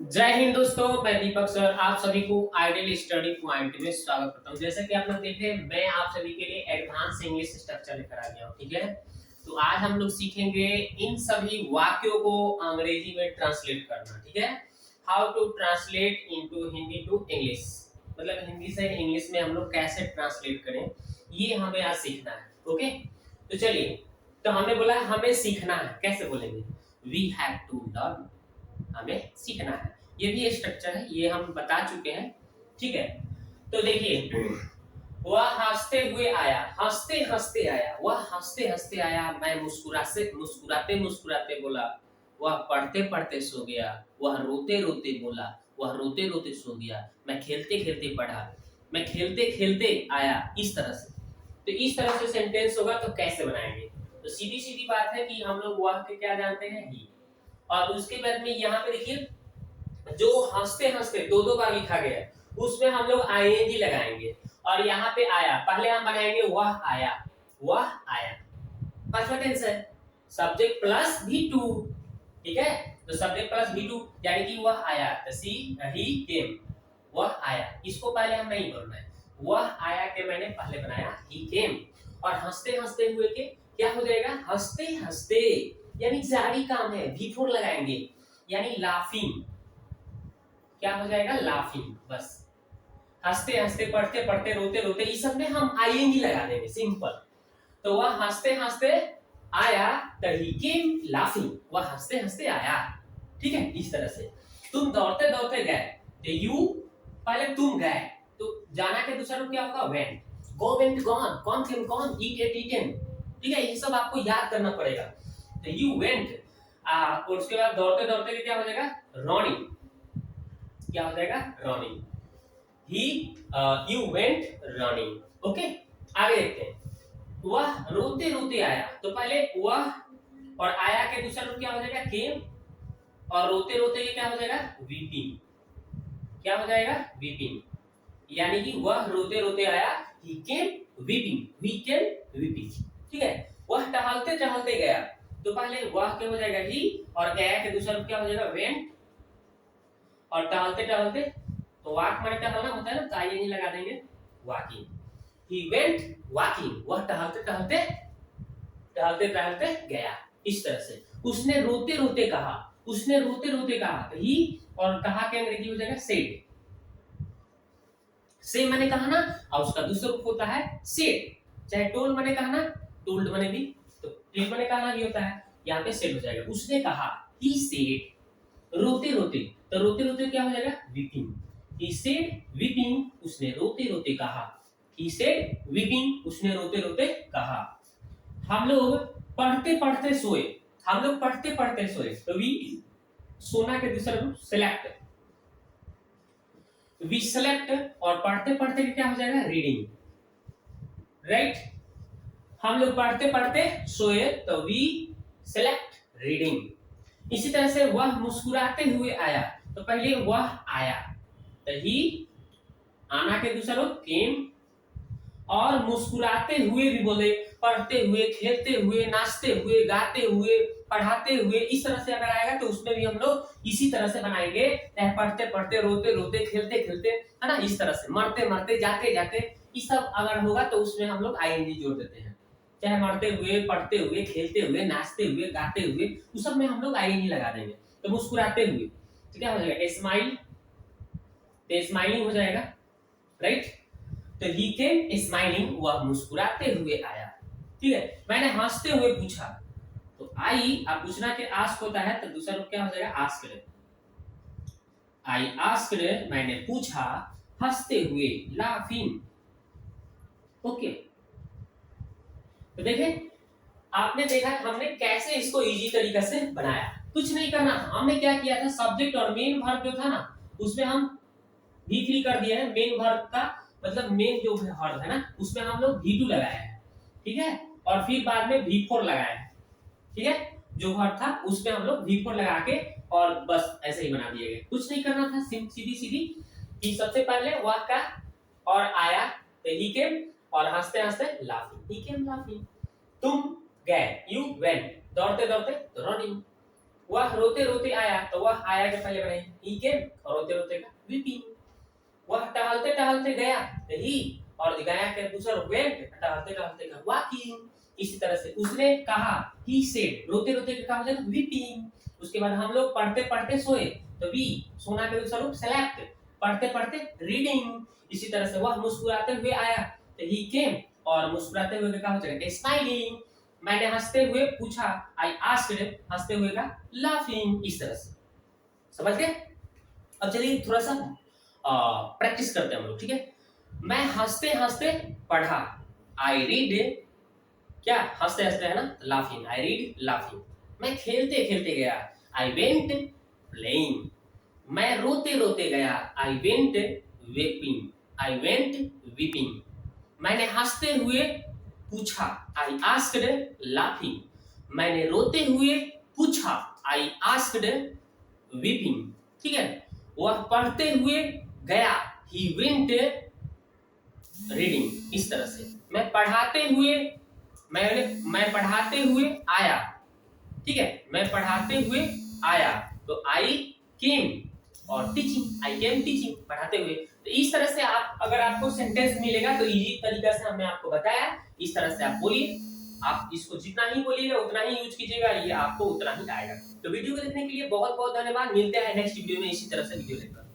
जय हिंद दोस्तों, मैं दीपक सर आप सभी को आइडियल स्टडी पॉइंट में स्वागत करता हूं। जैसा कि आप लोग देखे, मैं आप सभी के लिए एडवांस इंग्लिश स्ट्रक्चर लेकर आ गया हूं। ठीक है, तो आज हम लोग सीखेंगे इन सभी वाक्यों को अंग्रेजी में ट्रांसलेट करना। ठीक है, how to translate into Hindi to English, मतलब हिंदी से इंग्लिश में हम लोग कैसे ट्रांसलेट करें, ये हमें आज सीखना है। ओके, तो चलिए, तो हमने बोला हमें सीखना है, कैसे बोलेंगे? वी हैव टू लर्न, हमें सीखना है। ये भी स्ट्रक्चर है, ये हम बता चुके हैं। ठीक है, तो देखिए, वह हंसते हुए आया, हंसते हंसते आया, वह हंसते हंसते आया, मैं मुस्कुराते मुस्कुराते बोला, वह पढ़ते पढ़ते सो गया, वह रोते रोते बोला, वह रोते रोते सो गया, मैं खेलते खेलते पढ़ा, मैं खेलते खेलते आया। इस तरह से, तो इस तरह से सेंटेंस होगा। तो कैसे बनाएंगे? तो सीधी सीधी बात है कि हम लोग वह के क्या जानते हैं, ही। और उसके बाद में यहाँ पे देखिए, जो हंसते हंसते दो दो बार लिखा गया है, उसमें हम लोग आईएनजी लगाएंगे। और यहाँ पे आया, पहले हम बनाएंगे वह आया, वह आया, परफेक्ट टेंस है, सब्जेक्ट प्लस V2। ठीक है, तो सब्जेक्ट प्लस V2 यानी कि वह आया, तो सी ही केम, वह आया। इसको पहले हम नहीं बोलना है, वह आया के मैंने पहले बनाया ही केम। और हंसते हंसते हुए के क्या हो जाएगा, हंसते हंसते, यानी जारी काम है, V4 लगाएंगे, यानी लाफिंग। क्या हो जाएगा, लाफिंग। बस हंसते हंसते, पढ़ते पढ़ते, रोते रोते, इस सब में हम आईएनजी लगा देंगे, सिंपल। तो वह हंसते हंसते आया, तो ही केम लाफिंग, वह हंसते हंसते आया। ठीक है, इस तरह से। तुम दौड़ते दौड़ते गए, तो यू, पहले तुम गए, तो जाना के दूसरा रूप क्या होगा, वेंट। गो वेंट गॉन, कौन केम कौन, ईट एट ईटन। ठीक है, ये सब आपको याद करना पड़ेगा। तो यू वेंट, और उसके बाद दौड़ते दौड़ते क्या हो जाएगा, रनिंग। क्या हो जाएगा, running. He you went running. Okay, आगे देखते हैं। वह रोते रोते आया, तो पहले वह और आया के दूसरा रूप क्या हो जाएगा, केम। और रोते रोते क्या हो जाएगा, वीपिंग। क्या हो जाएगा, वीपिंग। यानी कि वह रोते रोते आया, ही केम वीपिंग, ही केम वीपिंग। ठीक है, वह टहलते टहलते गया, तो पहले वह क्या हो जाएगा, ही, और गया के दूसरा रूप क्या हो जाएगा, वेंट। और टहलते टहलते, तो वॉक माने टहलना होता है ना, तो आईएनजी लगा देंगे, वॉकिंग। ही वेंट वॉकिंग, वह टहलते टहलते, टहलते टहलते गया। इस तरह से। उसने रोते रोते कहा, उसने रोते रोते कहा, तो ही, और कहा के अंग्रेजी हो जाएगा सेड। से मैंने कहा ना, और उसका दूसरा रूप होता है सेड। चाहे टोल्ड मैंने कहा ना, टोल्ड मैंने भी, तो टेल मैंने कहा ना भी होता है, यहाँ पे सेड हो जाएगा। उसने कहा, ही सेड, रोते रोते, तो रोते रोते क्या हो जाएगा, वीपिंग। ही सेड वीपिंग, उसने रोते रोते कहा। ही सेड वीपिंग, उसने रोते रोते कहा। हम लोग पढ़ते पढ़ते सोए, हम लोग पढ़ते पढ़ते सोए, तो वी, सोना के दूसरा रूप सेलेक्ट, वी सेलेक्ट, और पढ़ते पढ़ते क्या हो जाएगा, रीडिंग। राइट, हम लोग पढ़ते पढ़ते सोए, तो वी सेलेक्ट रीडिंग। इसी तरह से वह मुस्कुराते हुए आया, तो पहले वह आया, तो ही, आना के दूसरा रूप केम। और मुस्कुराते हुए भी बोले, पढ़ते हुए, खेलते हुए, नाचते हुए, गाते हुए, पढ़ाते हुए, इस तरह से अगर आएगा तो उसमें भी हम लोग इसी तरह से बनाएंगे, चाहे पढ़ते पढ़ते, रोते रोते, खेलते खेलते, है ना, इस तरह से, मरते मरते, जाते जाते, ये सब अगर होगा तो उसमें हम लोग आईएनजी जोड़ देते हैं। चाहे मरते हुए, पढ़ते हुए, खेलते हुए, नाचते हुए, गाते हुए, उस सब में हम लोग आईएनजी लगा देंगे। तो मुस्कुराते हुए, तो क्या हो जाएगा, स्माइल, तो स्माइलिंग हो जाएगा। राइट, तो ही केम स्माइलिंग, वह मुस्कुराते हुए आया। ठीक है, मैंने हंसते हुए पूछा, तो आई, अब पूछना के आस्क होता है, तो दूसरा रूप क्या हो जाएगा, आस्क्ड। आई आस्क्ड, मैंने पूछा, हंसते हुए, लाफिंग। ओके, तो देखें, आपने देखा हमने कैसे इसको इजी तरीके से बनाया। कुछ नहीं करना था, हमने क्या किया था, सब्जेक्ट और मेन वर्ब जो था ना, उसमें हम V3 कर दिया है। मेन वर्ब का मतलब मेन जो वर्ब है ना, उसमें हम लोग V2 लगाए हैं। ठीक है, और फिर बाद में V4 लगाए हैं। ठीक है, जो वर्ब था उसमें हम लोग V4 लगा के, और बस ऐसे ही बना दिए गए। कुछ नहीं करना था, सीधी सीधी, कि सबसे पहले वह का और आया, तो ही केम, और हंसते हंसते लाफिंग, ही केम लाफिंग। तुम गए, यू वेंट, दौड़ते दौड़ते, रनिंग। वह रोते रोते आया, तो वह आया के पहले बनाए ही केम, और रोते रोते का वीपिंग। वह टहलते टहलते गया, तो ही, और गया के दूसरा वेंट, टहलते टहलते का वॉकिंग। इसी तरह से उसने कहा, ही सेड, रोते रोते का हो जाएगा वीपिंग। उसके बाद हम लोग पढ़ते पढ़ते सोए, तो वी, सोना के दूसरा रूप सेलेक्ट, पढ़ते पढ़ते रीडिंग। इसी तरह से वह मुस्कुराते हुए आया, तो ही केम, और मुस्कुराते हुए का हो जाएगा स्माइलिंग। मैंने हंसते हुए पूछा, आई आस्क्ड, हंसते हुए का लाफिंग। इस तरह से समझ गए। अब चलिए थोड़ा सा प्रैक्टिस करते हैं हम लोग, ठीक है। मैं हंसते हंसते पढ़ा, आई रीड, क्या हंसते हंसते है ना, लाफिंग, आई रीड लाफिंग। मैं खेलते खेलते गया, आई वेंट प्लेइंग। मैं रोते रोते गया, I went vaping, I went weeping. मैंने हंसते हुए पूछा, आई आस्क्ड लाफिंग। मैंने रोते हुए पूछा, आई आस्क्ड वीपिंग, ठीक है। वह पढ़ते हुए गया, ही वेंट रीडिंग। इस तरह से मैं पढ़ाते हुए, मैं पढ़ाते हुए आया, ठीक है, मैं पढ़ाते हुए आया, तो आई केम, और टीचिंग, आई केम टीचिंग, पढ़ाते हुए। तो इस तरह से आप, अगर आपको सेंटेंस मिलेगा तो इजी तरीका से हमने आपको बताया, इस तरह से आप बोलिए। आप इसको जितना ही बोलिएगा उतना ही यूज कीजिएगा, ये आपको उतना ही आएगा। तो वीडियो को देखने के लिए बहुत बहुत धन्यवाद। मिलते हैं नेक्स्ट वीडियो में इसी तरह से वीडियो लेकर।